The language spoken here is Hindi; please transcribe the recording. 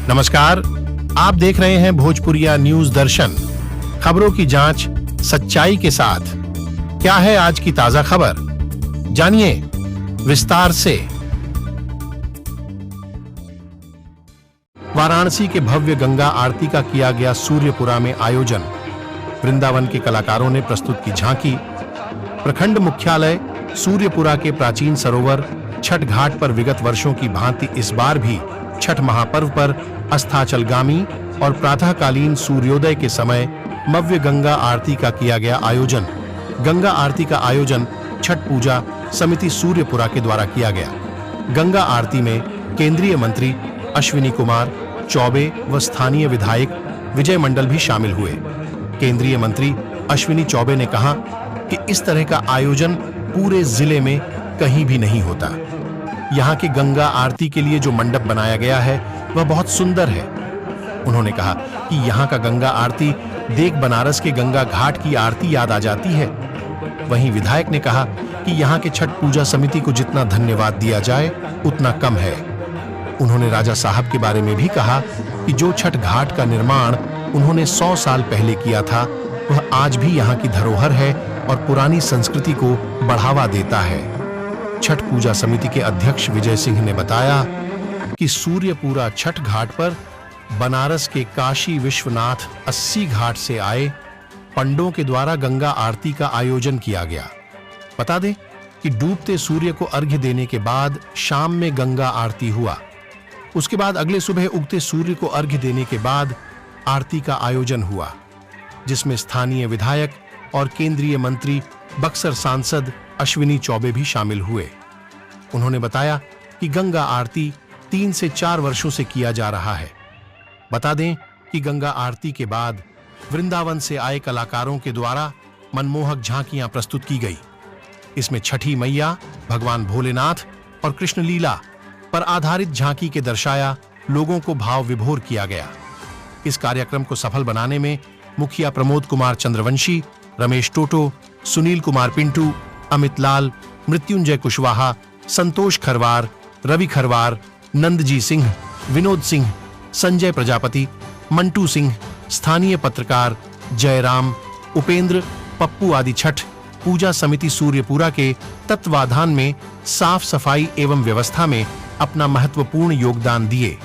नमस्कार, आप देख रहे हैं भोजपुरिया न्यूज दर्शन। खबरों की जांच सच्चाई के साथ। क्या है आज की ताजा खबर, जानिए विस्तार से। वाराणसी के भव्य गंगा आरती का किया गया सूर्यपुरा में आयोजन। वृंदावन के कलाकारों ने प्रस्तुत की झांकी। प्रखंड मुख्यालय सूर्यपुरा के प्राचीन सरोवर छठ घाट पर विगत वर्षों की भांति इस बार भी छठ महापर्व पर अस्ताचलगामी और प्रातःकालीन सूर्योदय के समय भव्य गंगा आरती का किया गया आयोजन। गंगा आरती का आयोजन छठ पूजा समिति सूर्यपुरा के द्वारा किया गया। गंगा आरती में केंद्रीय मंत्री अश्विनी कुमार चौबे व स्थानीय विधायक विजय मंडल भी शामिल हुए। केंद्रीय मंत्री अश्विनी चौबे ने कहा कि इस तरह का आयोजन पूरे जिले में कहीं भी नहीं होता। यहाँ की गंगा आरती के लिए जो मंडप बनाया गया है वह बहुत सुंदर है। उन्होंने कहा कि यहाँ का गंगा आरती देख बनारस के गंगा घाट की आरती याद आ जाती है। वहीं विधायक ने कहा कि यहाँ के छठ पूजा समिति को जितना धन्यवाद दिया जाए उतना कम है। उन्होंने राजा साहब के बारे में भी कहा कि जो छठ घाट का निर्माण उन्होंने 100 साल पहले किया था वह आज भी यहाँ की धरोहर है और पुरानी संस्कृति को बढ़ावा देता है। छठ पूजा समिति के अध्यक्ष विजय सिंह ने बताया कि सूर्यपुरा छठ घाट पर बनारस के काशी विश्वनाथ 80 घाट से आए पंडों के द्वारा गंगा आरती का आयोजन किया गया। बता दें कि डूबते सूर्य को अर्घ्य देने के बाद शाम में गंगा आरती हुआ। उसके बाद अगले सुबह उगते सूर्य को अर्घ्य देने के बाद आरती का आयोजन हुआ, जिसमें स्थानीय विधायक और केंद्रीय मंत्री बक्सर सांसद अश्विनी चौबे भी शामिल हुए। उन्होंने बताया कि गंगा आरती 3 से 4 वर्षों से किया जा रहा है। बता दें कि गंगा आरती के बाद वृंदावन से आए कलाकारों के द्वारा मनमोहक झांकियां प्रस्तुत की गई। इसमें छठी मैया, भगवान भोलेनाथ और कृष्ण लीला पर आधारित झांकी के दर्शाया लोगों को भाव विभोर किया गया। इस कार्यक्रम को सफल बनाने में मुखिया प्रमोद कुमार चंद्रवंशी, रमेश टोटो, सुनील कुमार पिंटू, अमित लाल, मृत्युंजय कुशवाहा, संतोष खरवार, रवि खरवार, नंदजी सिंह, विनोद सिंह, संजय प्रजापति, मंटू सिंह, स्थानीय पत्रकार जयराम, उपेंद्र, पप्पू आदि छठ पूजा समिति सूर्यपुरा के तत्वाधान में साफ सफाई एवं व्यवस्था में अपना महत्वपूर्ण योगदान दिए।